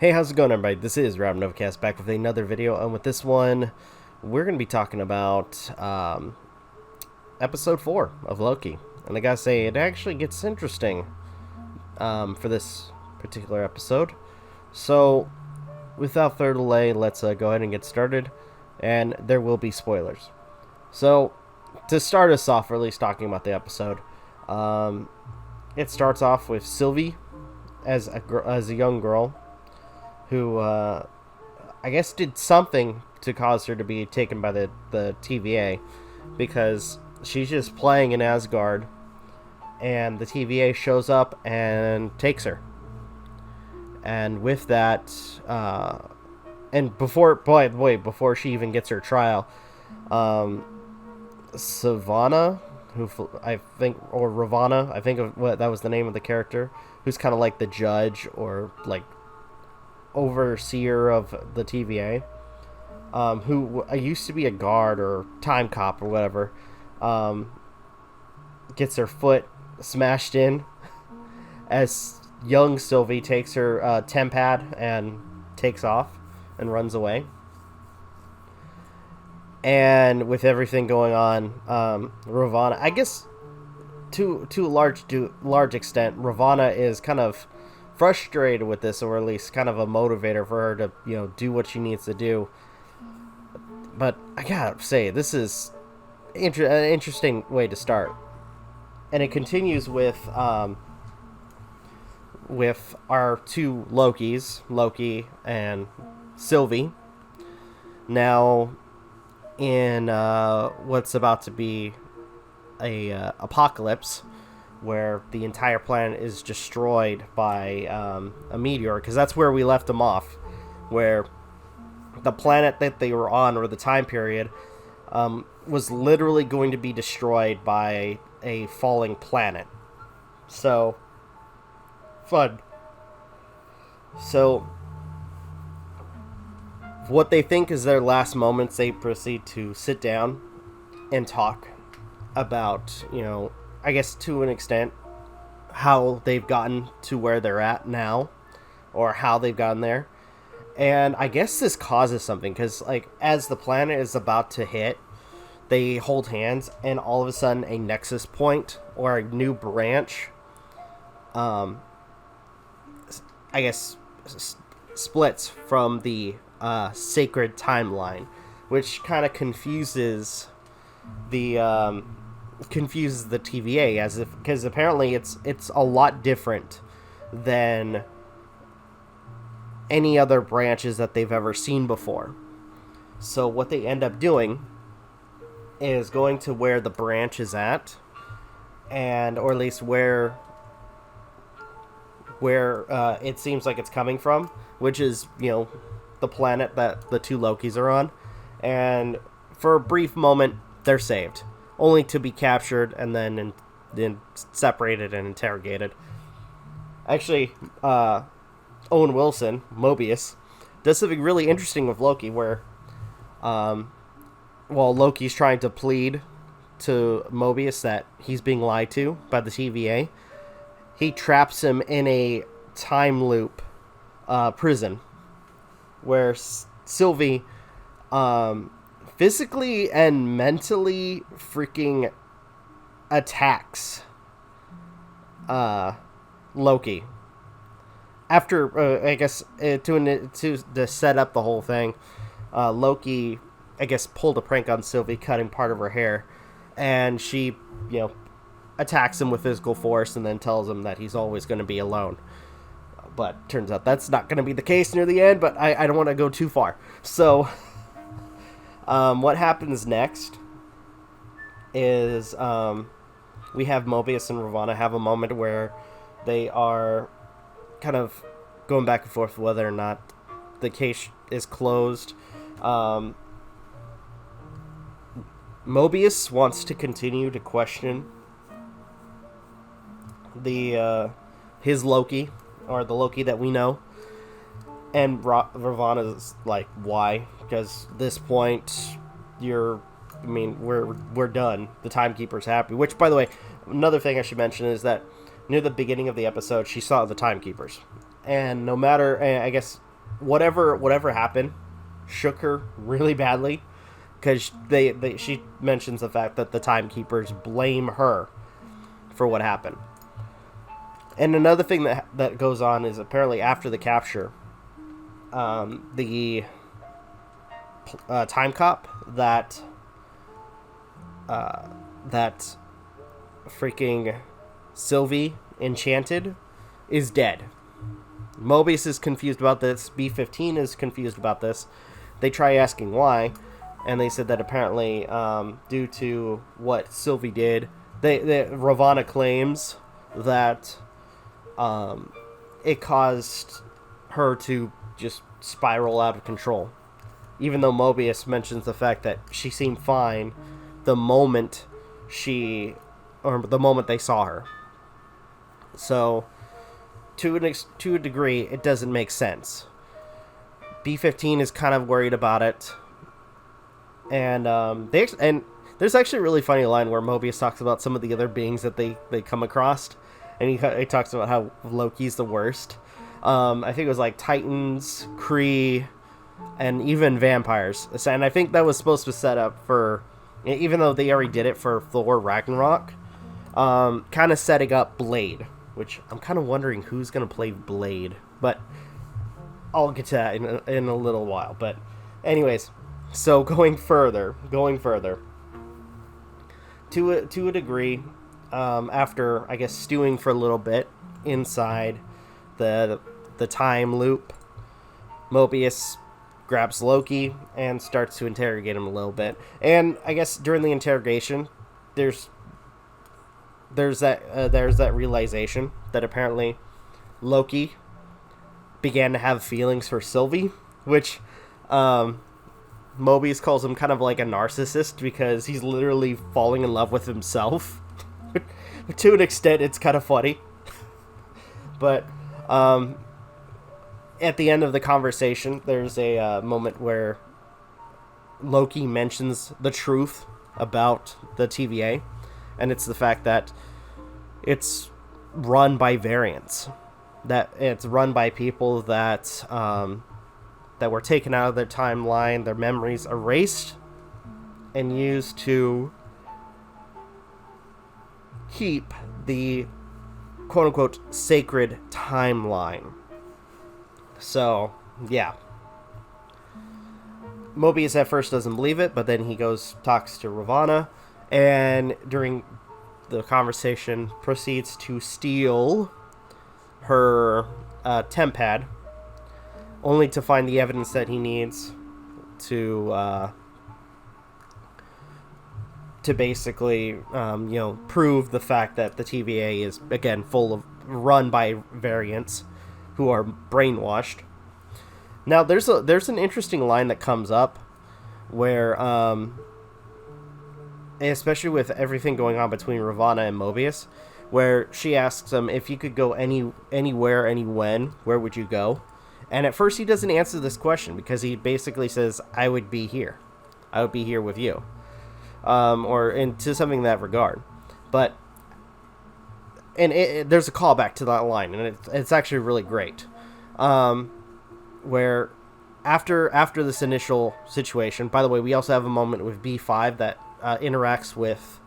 Hey, how's it going, everybody? This is Novakast back with another video, and with this one, we're going to be talking about episode 4 of Loki. And I gotta say, it actually gets interesting for this particular episode. So, without further delay, let's go ahead and get started, and there will be spoilers. So, to start us off, or at least talking about the episode, it starts off with Sylvie as a young girl who, I guess, did something to cause her to be taken by the TVA, because she's just playing in Asgard, and the TVA shows up and takes her. And with that, and before she even gets her trial, Savannah, I think, or Ravana, I think that was the name of the character, who's kind of like the judge or like overseer of the TVA, who used to be a guard or time cop or whatever, gets her foot smashed in as young Sylvie takes her tempad and takes off and runs away. And with everything going on, Ravana, I guess to a large extent, Ravana is kind of frustrated with this, or at least kind of a motivator for her to, do what she needs to do. But I gotta say, this is an interesting way to start, and it continues with our two Lokis, Loki and Sylvie. Now, in what's about to be a apocalypse, where the entire planet is destroyed by a meteor, because that's where we left them off, where the planet that they were on, or the time period, was literally going to be destroyed by a falling planet. So, fun. So, what they think is their last moments, they proceed to sit down and talk about, I guess to an extent, how they've gotten to where they're at now, or how they've gotten there. And I guess this causes something, because as the planet is about to hit, they hold hands, and all of a sudden a nexus point, or a new branch, I guess splits from the sacred timeline, which kind of confuses the TVA, because apparently it's a lot different than any other branches that they've ever seen before. So what they end up doing is going to where the branch is at, and or at least where it seems like it's coming from, which is the planet that the two Lokis are on, and for a brief moment they're saved, only to be captured and then separated and interrogated. Actually, Owen Wilson, Mobius, does something really interesting with Loki, where while Loki's trying to plead to Mobius that he's being lied to by the TVA, he traps him in a time loop prison, where Sylvie physically and mentally freaking attacks Loki. After, I guess, to set up the whole thing, Loki, I guess, pulled a prank on Sylvie, cutting part of her hair, and she, attacks him with physical force, and then tells him that he's always going to be alone. But turns out that's not going to be the case near the end, but I don't want to go too far. So, what happens next is we have Mobius and Ravana have a moment where they are kind of going back and forth whether or not the case is closed. Mobius wants to continue to question his Loki, or the Loki that we know, and Ravana's like, why? Because at this point we're done. The timekeeper's happy. Which, by the way, another thing I should mention is that near the beginning of the episode, she saw the timekeepers, and no matter, I guess whatever happened shook her really badly, because she mentions the fact that the timekeepers blame her for what happened. And another thing that goes on is apparently after the capture, the time cop that freaking Sylvie enchanted is dead. Mobius is confused about this. B-15 is confused about this. They try asking why, and they said that apparently due to what Sylvie did, Ravana claims that it caused her to just spiral out of control. Even though Mobius mentions the fact that she seemed fine the moment they saw her. So, to a degree, it doesn't make sense. B-15 is kind of worried about it. And there's actually a really funny line where Mobius talks about some of the other beings that they come across. And he talks about how Loki's the worst. I think it was like Titans, Kree, and even vampires. And I think that was supposed to set up for, even though they already did it for Thor Ragnarok, kind of setting up Blade, which I'm kind of wondering who's going to play Blade. But I'll get to that in a little while. But anyways, so going further, to a degree, after, I guess, stewing for a little bit inside the time loop, Mobius grabs Loki and starts to interrogate him a little bit. And I guess during the interrogation, there's that realization that apparently Loki began to have feelings for Sylvie, which Mobius calls him kind of like a narcissist, because he's literally falling in love with himself. To an extent, it's kind of funny. But at the end of the conversation, there's a moment where Loki mentions the truth about the TVA, and it's the fact that it's run by variants, that it's run by people that that were taken out of their timeline, their memories erased, and used to keep the quote-unquote sacred timeline. So, yeah. Mobius at first doesn't believe it, but then he talks to Ravana, and during the conversation proceeds to steal her temp pad, only to find the evidence that he needs to basically, prove the fact that the TVA is, again, run by variants who are brainwashed. Now, there's an interesting line that comes up where, especially with everything going on between Ravana and Mobius, where she asks him, if you could go anywhere, any when, where would you go? And at first he doesn't answer this question, because he basically says, I would be here. I would be here with you. Or into something in that regard. But, and there's a callback to that line, and it's actually really great. Where after this initial situation, by the way, we also have a moment with B5 that interacts with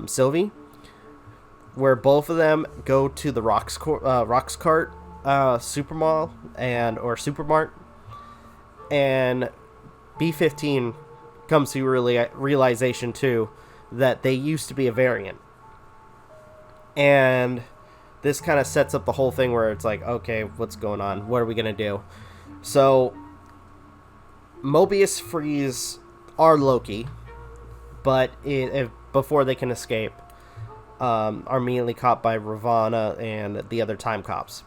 Sylvie, where both of them go to the Roxcart Supermall or Supermart, and B-15 comes to realization too that they used to be a variant, and this kind of sets up the whole thing where it's like, okay, what's going on? What are we gonna do? So Mobius frees our Loki, but before they can escape, are immediately caught by Ravana and the other time cops.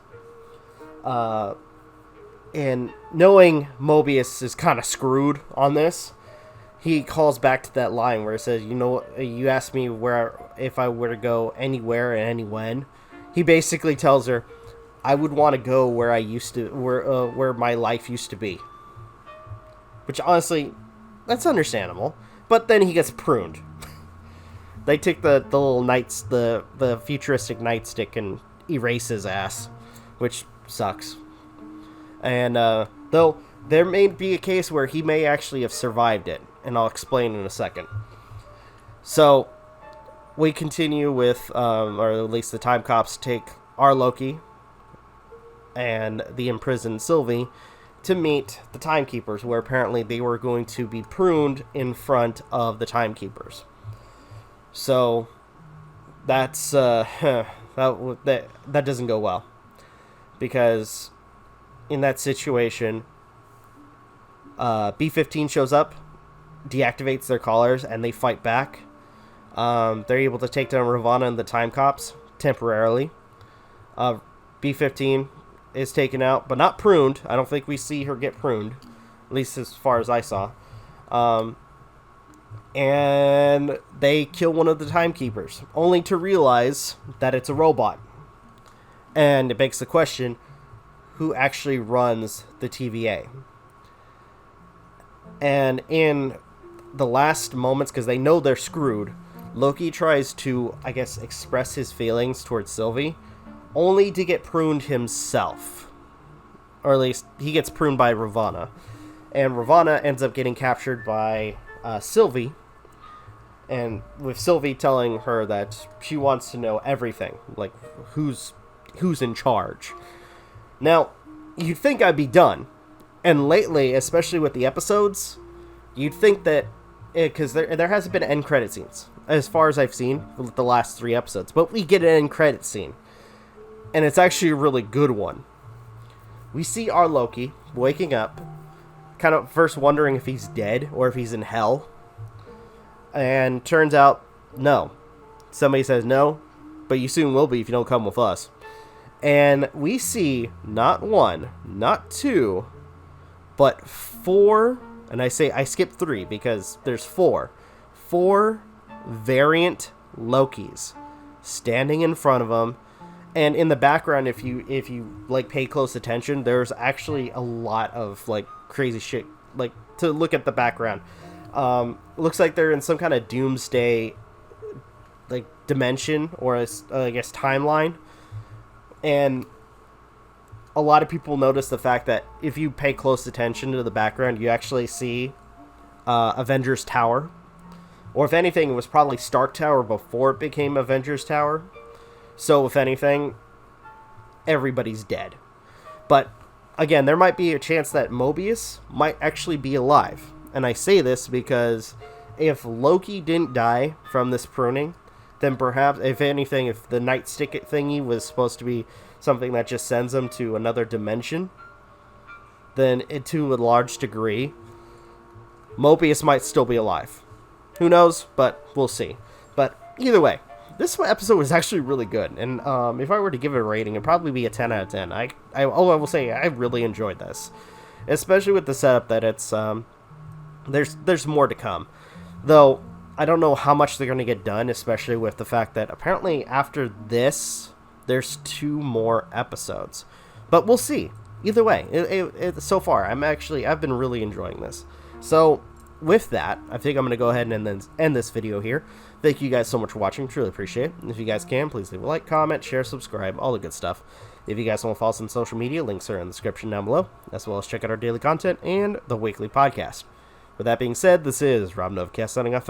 And knowing Mobius is kind of screwed on this, he calls back to that line where it says, you asked me if I were to go anywhere and any when. He basically tells her, I would want to go where where my life used to be. Which honestly, that's understandable. But then he gets pruned. They take the little the futuristic nightstick and erase his ass, which sucks. And Though, there may be a case where he may actually have survived it, and I'll explain in a second. So, we continue with, or at least the time cops take our Loki and the imprisoned Sylvie to meet the timekeepers, where apparently they were going to be pruned in front of the timekeepers. So, that's, that doesn't go well. Because in that situation, B-15 shows up, deactivates their collars, and they fight back. They're able to take down Ravana and the time cops temporarily. B-15 is taken out, but not pruned. I don't think we see her get pruned, at least as far as I saw. And they kill one of the timekeepers, only to realize that it's a robot. And it begs the question, who actually runs the TVA? And in the last moments, because they know they're screwed, Loki tries to, I guess, express his feelings towards Sylvie, only to get pruned himself. Or at least, he gets pruned by Ravana. And Ravana ends up getting captured by Sylvie, and with Sylvie telling her that she wants to know everything, like who's in charge. Now, you'd think I'd be done. And lately, especially with the episodes, you'd think that, because there hasn't been end credit scenes, as far as I've seen, with the last 3 episodes. But we get an end credit scene. And it's actually a really good one. We see our Loki waking up, kind of first wondering if he's dead or if he's in hell. And turns out, no. Somebody says no, but you soon will be if you don't come with us. And we see not 1, not 2, but 4, and I skipped 3 because there's 4 variant Lokis standing in front of them. And in the background, if you like pay close attention, there's actually a lot of like crazy shit, like to look at the background. Looks like they're in some kind of doomsday like dimension, or I guess timeline. And a lot of people notice the fact that if you pay close attention to the background, you actually see Avengers Tower. Or if anything, it was probably Stark Tower before it became Avengers Tower. So if anything, everybody's dead. But again, there might be a chance that Mobius might actually be alive. And I say this because if Loki didn't die from this pruning, then perhaps, if anything, if the nightstick thingy was supposed to be something that just sends them to another dimension, then to a large degree, Mobius might still be alive. Who knows? But we'll see. But either way, this episode was actually really good. And if I were to give it a rating, it'd probably be a 10 out of 10. I will say I really enjoyed this. Especially with the setup that it's, there's more to come. Though, I don't know how much they're going to get done, especially with the fact that apparently after this, there's 2 more episodes. But we'll see. Either way, so far, I've been really enjoying this. So, with that, I think I'm going to go ahead and then end this video here. Thank you guys so much for watching. Truly appreciate it. If you guys can, please leave a like, comment, share, subscribe, all the good stuff. If you guys want to follow us on social media, links are in the description down below, as well as check out our daily content and the weekly podcast. With that being said, this is Rob Novakast signing off.